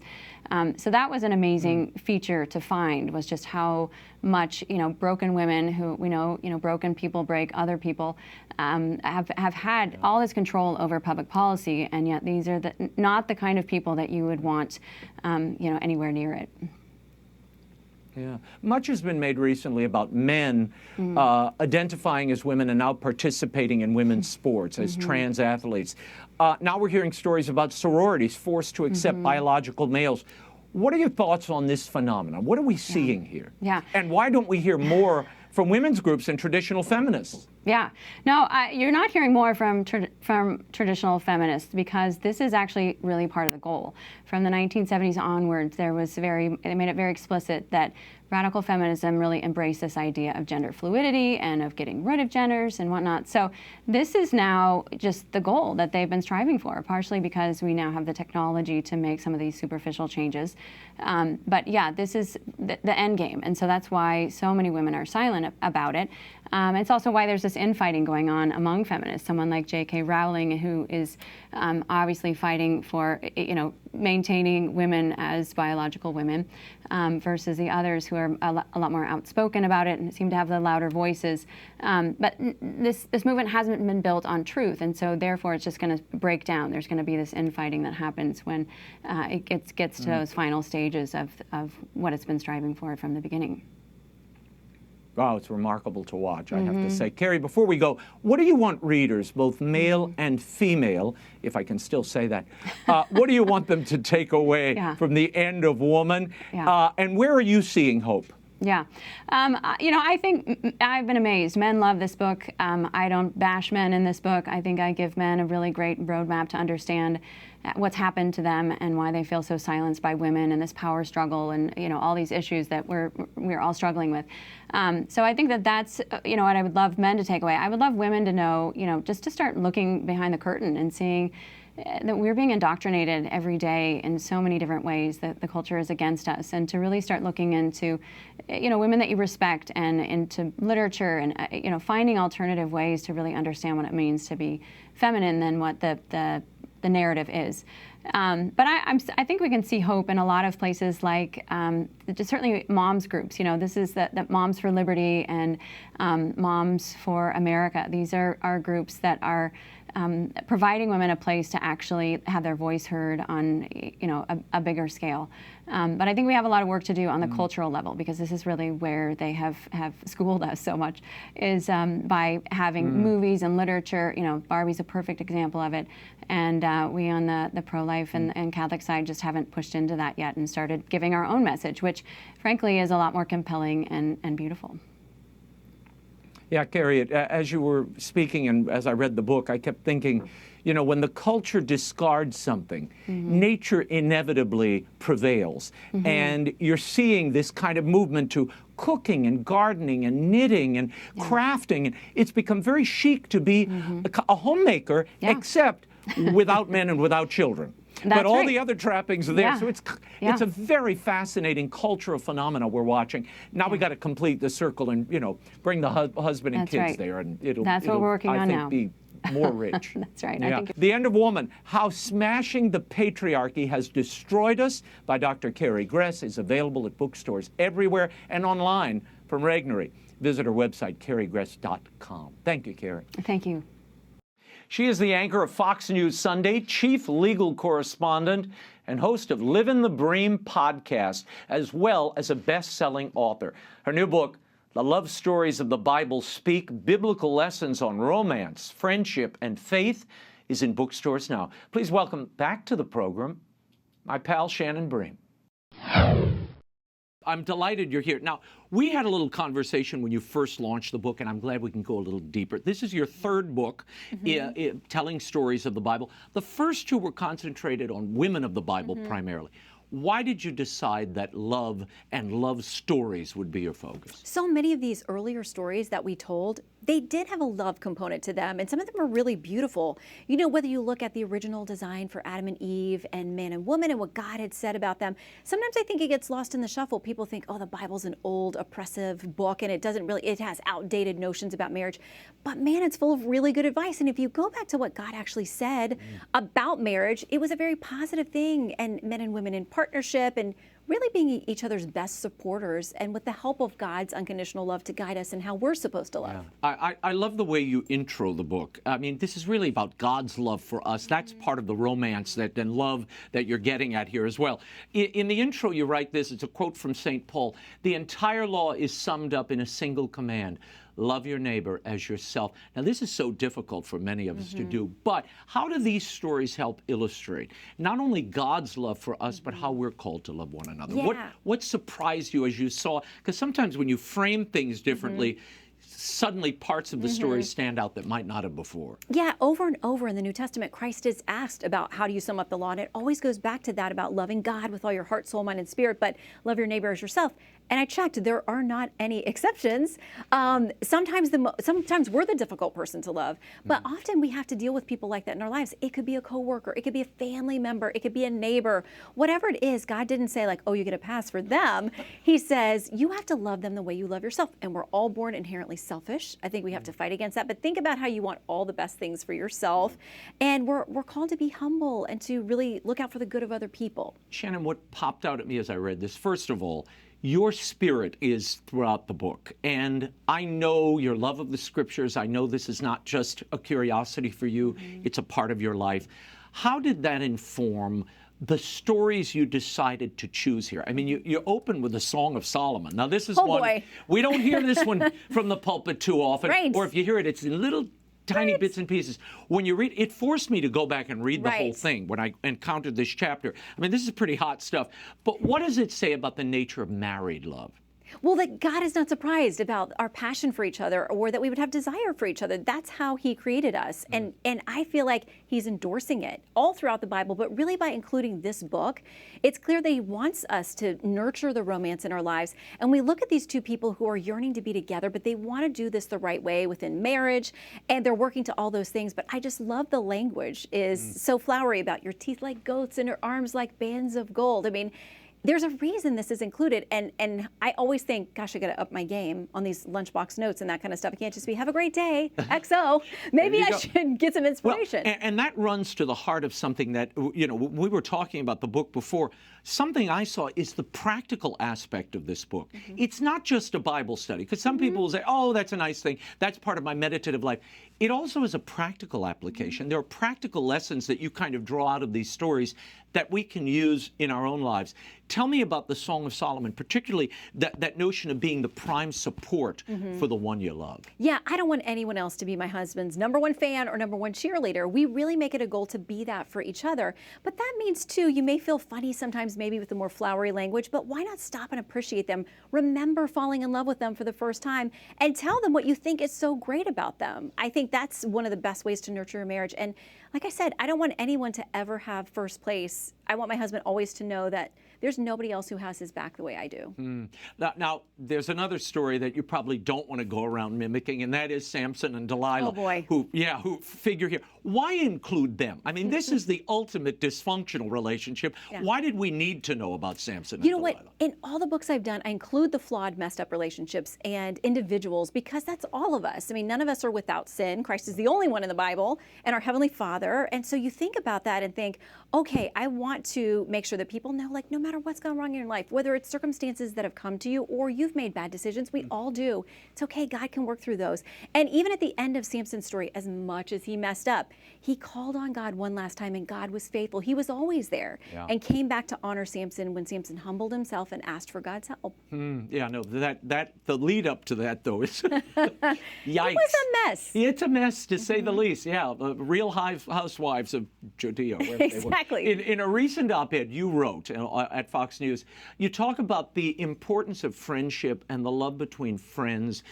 So that was an amazing feature to find, was just how much, broken women who we know, broken people break other people, have had all this control over public policy, and yet these are not the kind of people that you would want, anywhere near it. Yeah. Much has been made recently about men identifying as women and now participating in women's sports as trans athletes. Now we're hearing stories about sororities forced to accept biological males. What are your thoughts on this phenomenon? What are we seeing here? Yeah. And why don't we hear more from women's groups and traditional feminists? Yeah, no, you're not hearing more from traditional feminists, because this is actually really part of the goal. From the 1970s onwards, they made it very explicit that radical feminism really embraced this idea of gender fluidity and of getting rid of genders and whatnot. So this is now just the goal that they've been striving for, partially because we now have the technology to make some of these superficial changes. But yeah, this is the end game. And so that's why so many women are silent about it. It's also why there's this infighting going on among feminists. Someone like J.K. Rowling, who is obviously fighting for, maintaining women as biological women, versus the others who are a lot more outspoken about it and seem to have the louder voices. But this movement hasn't been built on truth, and so therefore it's just going to break down. There's going to be this infighting that happens when it gets to those final stages of what it's been striving for from the beginning. Wow, it's remarkable to watch, I have to say. Carrie, before we go, what do you want readers, both male and female, if I can still say that, what do you want them to take away from the end of Woman? And where are you seeing hope? Yeah. I think I've been amazed. Men love this book. I don't bash men in this book. I think I give men a really great roadmap to understand what's happened to them and why they feel so silenced by women and this power struggle and, all these issues that we're all struggling with. So I think that's, what I would love men to take away. I would love women to know, just to start looking behind the curtain and seeing that we're being indoctrinated every day in so many different ways, that the culture is against us, and to really start looking into, women that you respect and into literature and, finding alternative ways to really understand what it means to be feminine than what the narrative is. But I think we can see hope in a lot of places, like certainly moms groups. This is the Moms for Liberty and Moms for America. These are groups that are providing women a place to actually have their voice heard on a bigger scale. But I think we have a lot of work to do on the cultural level, because this is really where they have schooled us so much, is by having movies and literature. Barbie's a perfect example of it. And we on the pro-life and Catholic side just haven't pushed into that yet and started giving our own message, which frankly is a lot more compelling and beautiful. Yeah, Carrie, as you were speaking and as I read the book, I kept thinking, when the culture discards something, nature inevitably prevails. And you're seeing this kind of movement to cooking and gardening and knitting and crafting. It's become very chic to be a homemaker, except without men and without children. But all the other trappings are there. So it's a very fascinating cultural phenomena we're watching. Now we got to complete the circle and, bring the husband and kids there. And That's what we're working on now. Be more rich. That's right. Yeah. The End of Woman, How Smashing the Patriarchy Has Destroyed Us by Dr. Carrie Gress is available at bookstores everywhere and online from Regnery. Visit her website, carriegress.com. Thank you, Carrie. Thank you. She is the anchor of Fox News Sunday, chief legal correspondent, and host of Livin' the Bream podcast, as well as a best-selling author. Her new book, The Love Stories of the Bible Speak, Biblical Lessons on Romance, Friendship, and Faith, is in bookstores now. Please welcome back to the program my pal Shannon Bream. I'm delighted you're here. Now, we had a little conversation when you first launched the book, and I'm glad we can go a little deeper. This is your third book telling stories of the Bible. The first two were concentrated on women of the Bible primarily. Why did you decide that love and love stories would be your focus? So many of these earlier stories that we told, they did have a love component to them, and some of them are really beautiful. You know, whether you look at the original design for Adam and Eve and man and woman and what God had said about them, sometimes I think it gets lost in the shuffle. People think, oh, the Bible's an old, oppressive book, and it has outdated notions about marriage. But man, it's full of really good advice. And if you go back to what God actually said about marriage, it was a very positive thing, and men and women in partnership and really being each other's best supporters, and with the help of God's unconditional love to guide us in how we're supposed to love. Yeah. I love the way you intro the book. I mean, this is really about God's love for us. That's part of the romance and love that you're getting at here as well. In the intro, you write this. It's a quote from St. Paul. The entire law is summed up in a single command. Love your neighbor as yourself. Now, this is so difficult for many of us to do, but how do these stories help illustrate not only God's love for us, but how we're called to love one another? Yeah. What surprised you as you saw? Because sometimes when you frame things differently, suddenly parts of the story stand out that might not have before. Yeah, over and over in the New Testament, Christ is asked about how do you sum up the law, and it always goes back to that about loving God with all your heart, soul, mind, and spirit, but love your neighbor as yourself. And I checked, there are not any exceptions. Sometimes we're the difficult person to love, but often we have to deal with people like that in our lives. It could be a coworker, it could be a family member, it could be a neighbor, whatever it is. God didn't say like, oh, you get a pass for them. He says you have to love them the way you love yourself. And we're all born inherently selfish. I think we have to fight against that. But think about how you want all the best things for yourself. And we're called to be humble and to really look out for the good of other people. Shannon, what popped out at me as I read this, first of all, your spirit is throughout the book. And I know your love of the scriptures. I know this is not just a curiosity for you. It's a part of your life. How did that inform the stories you decided to choose here? I mean, you open with the Song of Solomon. Now, this is one. Boy. We don't hear this one from the pulpit too often. Right. Or if you hear it, it's in little tiny bits and pieces. When you read it, forced me to go back and read the whole thing when I encountered this chapter. I mean, this is pretty hot stuff. But what does it say about the nature of married love? Well, that God is not surprised about our passion for each other or that we would have desire for each other. That's how he created us. And I feel like he's endorsing it all throughout the Bible, but really by including this book, it's clear that he wants us to nurture the romance in our lives. And we look at these two people who are yearning to be together, but they want to do this the right way within marriage, and they're working to all those things. But I just love the language is so flowery about your teeth like goats and your arms like bands of gold. I mean, there's a reason this is included, and I always think, gosh, I got to up my game on these lunchbox notes and that kind of stuff. It can't just be, have a great day, XO. Maybe I should get some inspiration. Well, and that runs to the heart of something that, you know, we were talking about the book before. Something I saw is the practical aspect of this book. It's not just a Bible study, because some people will say, oh, that's a nice thing. That's part of my meditative life. It also is a practical application. There are practical lessons that you kind of draw out of these stories that we can use in our own lives. Tell me about the Song of Solomon, particularly that notion of being the prime support for the one you love. Yeah, I don't want anyone else to be my husband's #1 fan or #1 cheerleader. We really make it a goal to be that for each other. But that means, too, you may feel funny sometimes, maybe with the more flowery language, but why not stop and appreciate them? Remember falling in love with them for the first time and tell them what you think is so great about them. I think that's one of the best ways to nurture a marriage. And like I said, I don't want anyone to ever have first place. I want my husband always to know that there's nobody else who has his back the way I do. Now, there's another story that you probably don't want to go around mimicking, and that is Samson and Delilah. Oh, boy. Who figure here. Why include them? I mean, this is the ultimate dysfunctional relationship. Yeah. Why did we need to know about Samson and You know Delilah? what? In all the books I've done, I include the flawed, messed up relationships and individuals because that's all of us. I mean, none of us are without sin. Christ is the only one in the Bible and our Heavenly Father. And so you think about that and think, okay, I want to make sure that people know, like, no matter what's gone wrong in your life, whether it's circumstances that have come to you or you've made bad decisions, we all do. It's okay. God can work through those. And even at the end of Samson's story, as much as he messed up, he called on God one last time and God was faithful. He was always there and came back to honor Samson when Samson humbled himself and asked for God's help. Yeah, no, the lead up to that, though, is yikes. It was a mess. It's a mess, to say the least. Yeah, real housewives of Judea. Exactly. In a recent op-ed you wrote, at Fox News. You talk about the importance of friendship and the love between friends,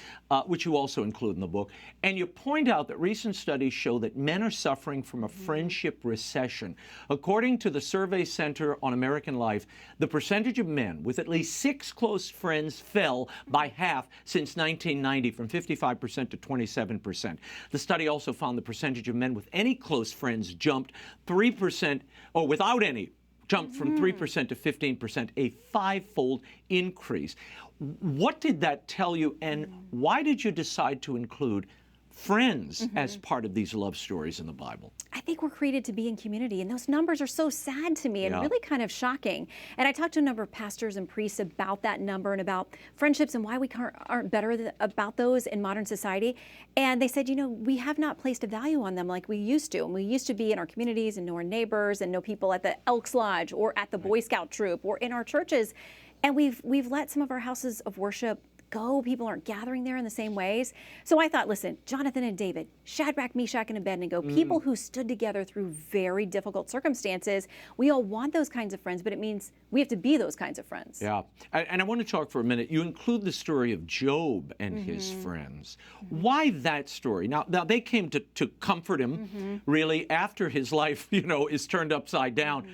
which you also include in the book. And you point out that recent studies show that men are suffering from a friendship recession. According to the Survey Center on American Life, the percentage of men with at least 6 close friends fell by half since 1990, from 55% to 27%. The study also found the percentage of men with any close friends jumped 3%, or without any, jumped from 3% to 15%, a 5-fold increase. What did that tell you, and why did you decide to include friends as part of these love stories in the Bible? I think we're created to be in community, and those numbers are so sad to me and really kind of shocking. And I talked to a number of pastors and priests about that number and about friendships and why we aren't better about those in modern society. And they said, you know, we have not placed a value on them like we used to. And we used to be in our communities and know our neighbors and know people at the Elks Lodge or at the Boy Scout troop or in our churches. And we've let some of our houses of worship go. People aren't gathering there in the same ways. So I thought, listen, Jonathan and David, Shadrach, Meshach, and Abednego, people who stood together through very difficult circumstances. We all want those kinds of friends, but it means we have to be those kinds of friends. Yeah. And I want to talk for a minute. You include the story of Job and his friends. Why that story? Now they came to comfort him, really, after his life, is turned upside down.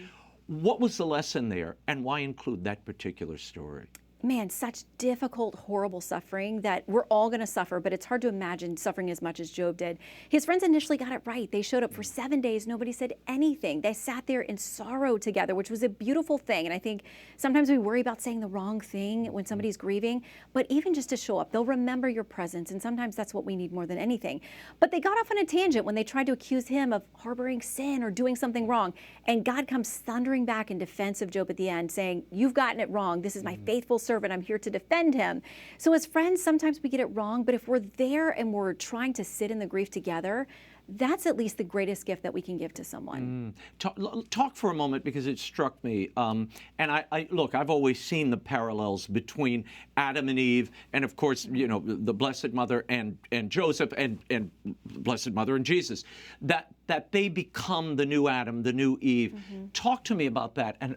What was the lesson there, and why include that particular story? Man, such difficult, horrible suffering that we're all going to suffer, but it's hard to imagine suffering as much as Job did. His friends initially got it right. They showed up for 7 days. Nobody said anything. They sat there in sorrow together, which was a beautiful thing. And I think sometimes we worry about saying the wrong thing when somebody's grieving, but even just to show up, they'll remember your presence. And sometimes that's what we need more than anything. But they got off on a tangent when they tried to accuse him of harboring sin or doing something wrong. And God comes thundering back in defense of Job at the end, saying, you've gotten it wrong. This is my faithful servant. I'm here to defend him. So as friends, sometimes we get it wrong, but if we're there and we're trying to sit in the grief together, that's at least the greatest gift that we can give to someone. Talk for a moment, because it struck me. And I look, I've always seen the parallels between Adam and Eve, and of course, the Blessed Mother and Joseph, and Blessed Mother and Jesus, that they become the new Adam, the new Eve. Talk to me about that, and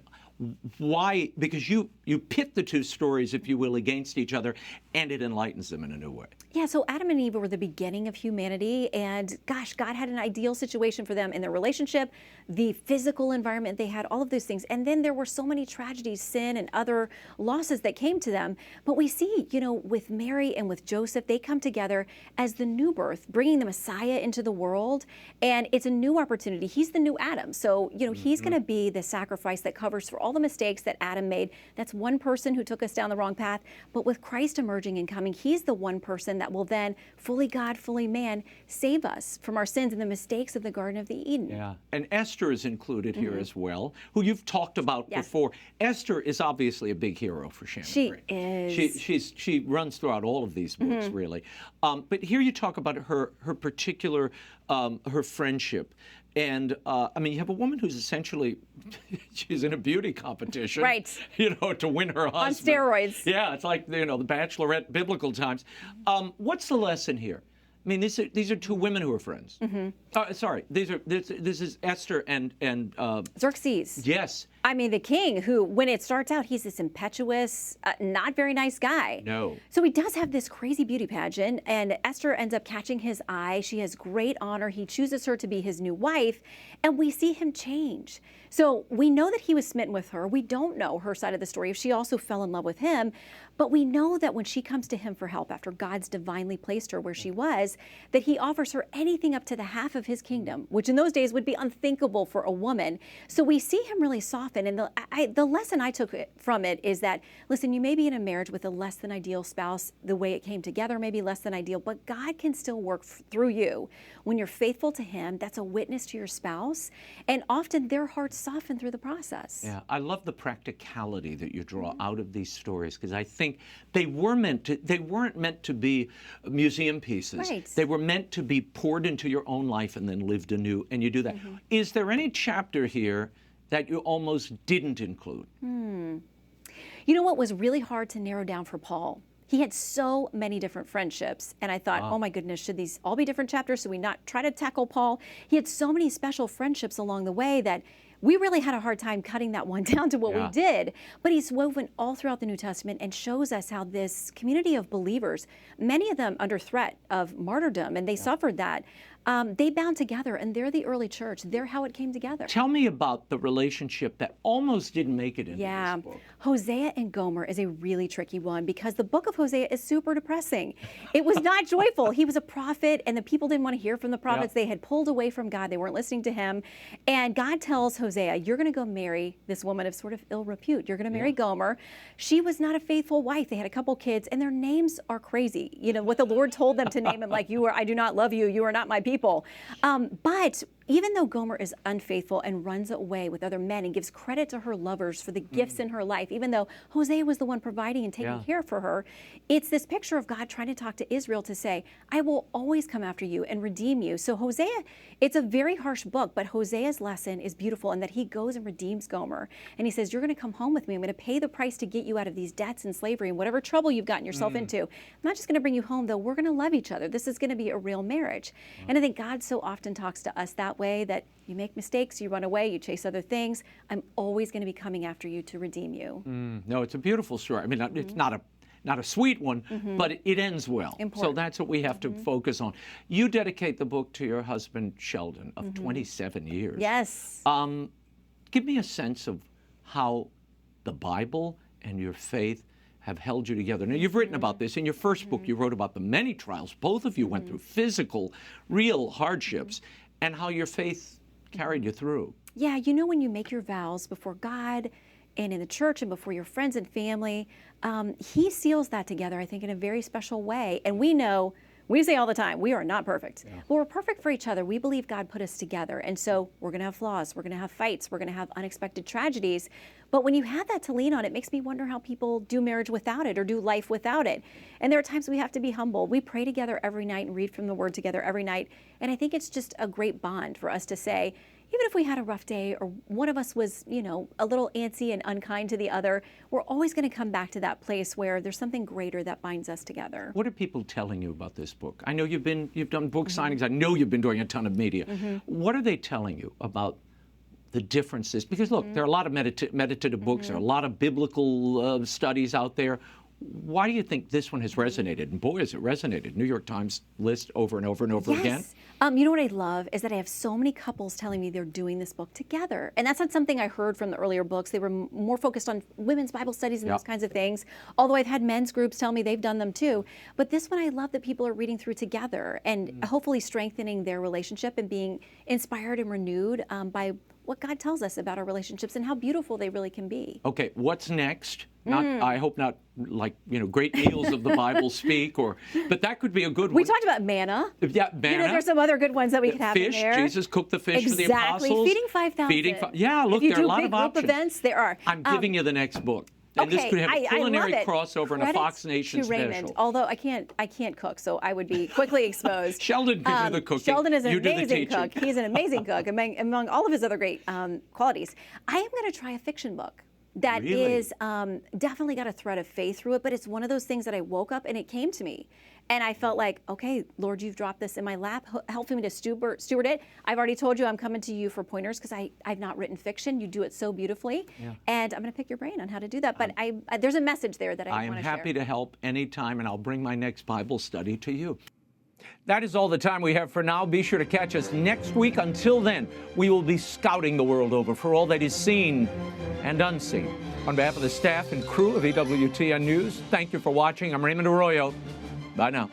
why, because you pit the two stories, if you will, against each other, and it enlightens them in a new way. Yeah, so Adam and Eve were the beginning of humanity, and gosh, God had an ideal situation for them in their relationship, the physical environment they had, all of those things. And then there were so many tragedies, sin, and other losses that came to them. But we see, with Mary and with Joseph, they come together as the new birth, bringing the Messiah into the world, and it's a new opportunity. He's the new Adam. So, he's going to be the sacrifice that covers for all the mistakes that Adam made. That's one person who took us down the wrong path. But with Christ emerging and coming, he's the one person that will then, fully God, fully man, save us from our sins and the mistakes of the Garden of Eden. Yeah, and Esther is included here as well, who you've talked about before. Esther is obviously a big hero for Shannon. She is. She runs throughout all of these books, really. But here you talk about her particular, her friendship. And, you have a woman who's essentially, she's in a beauty competition. Right. To win her husband. On steroids. Yeah, it's like, the Bachelorette biblical times. What's the lesson here? These are two women who are friends. Sorry, this is Esther and Xerxes. Yes. The king who, when it starts out, he's this impetuous, not very nice guy. No. So he does have this crazy beauty pageant, and Esther ends up catching his eye. She has great honor. He chooses her to be his new wife, and we see him change. So we know that he was smitten with her. We don't know her side of the story, if she also fell in love with him. But we know that when she comes to him for help after God's divinely placed her where she was, that he offers her anything up to the half of his kingdom, which in those days would be unthinkable for a woman. So we see him really soften. And the lesson I took from it is that, listen, you may be in a marriage with a less than ideal spouse. The way it came together may be less than ideal, but God can still work through you. When you're faithful to him, that's a witness to your spouse. And often their hearts soften through the process. Yeah, I love the practicality that you draw out of these stories, because I think they weren't meant to be museum pieces. Right. They were meant to be poured into your own life and then lived anew, and you do that. Is there any chapter here that you almost didn't include? You know what was really hard to narrow down for Paul? He had so many different friendships, and I thought, oh my goodness, should these all be different chapters? Should we not try to tackle Paul? He had so many special friendships along the way that we really had a hard time cutting that one down to what Yeah. we did. But he's woven all throughout the New Testament and shows us how this community of believers, many of them under threat of martyrdom, and they suffered that, they bound together, and they're the early church. They're how it came together. Tell me about the relationship that almost didn't make it into this book. Hosea and Gomer is a really tricky one because the book of Hosea is super depressing. It was not joyful. He was a prophet, and the people didn't want to hear from the prophets. They had pulled away from God. They weren't listening to him. And God tells Hosea, you're going to go marry this woman of sort of ill repute. You're going to marry Gomer. She was not a faithful wife. They had a couple kids, and their names are crazy. You know, what the Lord told them to name him, like, I do not love you. You are not my people. But even though Gomer is unfaithful and runs away with other men and gives credit to her lovers for the gifts in her life, even though Hosea was the one providing and taking care for her, it's this picture of God trying to talk to Israel to say, I will always come after you and redeem you. So Hosea, it's a very harsh book, but Hosea's lesson is beautiful in that he goes and redeems Gomer. And he says, you're going to come home with me. I'm going to pay the price to get you out of these debts and slavery and whatever trouble you've gotten yourself into. I'm not just going to bring you home, though. We're going to love each other. This is going to be a real marriage. And I think God so often talks to us that way, that you make mistakes, you run away, you chase other things. I'm always going to be coming after you to redeem you. No, it's a beautiful story. I mean, it's not a sweet one, but it ends well. Important. So that's what we have to focus on. You dedicate the book to your husband, Sheldon, of 27 years. Yes. Give me a sense of how the Bible and your faith have held you together. Now, you've written about this. In your first book, you wrote about the many trials both of you went through, physical, real hardships, and how your faith carried you through. Yeah, you know, when you make your vows before God and in the church and before your friends and family, he seals that together, I think, in a very special way. And we know, we say all the time, we are not perfect. But we're perfect for each other. We believe God put us together. And so we're going to have flaws. We're going to have fights. We're going to have unexpected tragedies. But when you have that to lean on, it makes me wonder how people do marriage without it or do life without it. And there are times we have to be humble. We pray together every night and read from the Word together every night. And I think it's just a great bond for us to say, even if we had a rough day or one of us was, you know, a little antsy and unkind to the other, we're always going to come back to that place where there's something greater that binds us together. What are people telling you about this book? I know you've done book signings. I know you've been doing a ton of media. What are they telling you about the differences? Because look, there are a lot of meditative books, there are a lot of biblical studies out there. Why do you think this one has resonated? And boy, has it resonated. New York Times list over and over and over again. You know what I love is that I have so many couples telling me they're doing this book together. And that's not something I heard from the earlier books. They were more focused on women's Bible studies and those kinds of things. Although I've had men's groups tell me they've done them too. But this one I love that people are reading through together and hopefully strengthening their relationship and being inspired and renewed by what God tells us about our relationships and how beautiful they really can be. Okay, what's next? I hope not like, you know, great meals of the Bible speak, but that could be a good one. We talked about manna. Yeah, manna. You know, there's some other good ones that we could have fish, in there. Jesus cooked the fish for the apostles. Feeding 5,000. Yeah, look, there are a lot of options. If you do big group events, there are. I'm giving you the next book. And this could have a culinary crossover and a Fox Nation special. Raymond, although I can't cook, so I would be quickly exposed. Sheldon can do the cooking. Sheldon is an you amazing cook. He's an amazing cook among all of his other great qualities. I am going to try a fiction book that is definitely got a thread of faith through it, but it's one of those things that I woke up and it came to me. And I felt like, okay, Lord, you've dropped this in my lap, helping me to steward it. I've already told you I'm coming to you for pointers because I've not written fiction. You do it so beautifully. And I'm going to pick your brain on how to do that. But there's a message there that I want to share. I am happy to help anytime, and I'll bring my next Bible study to you. That is all the time we have for now. Be sure to catch us next week. Until then, we will be scouting the world over for all that is seen and unseen. On behalf of the staff and crew of EWTN News, thank you for watching. I'm Raymond Arroyo. Bye now.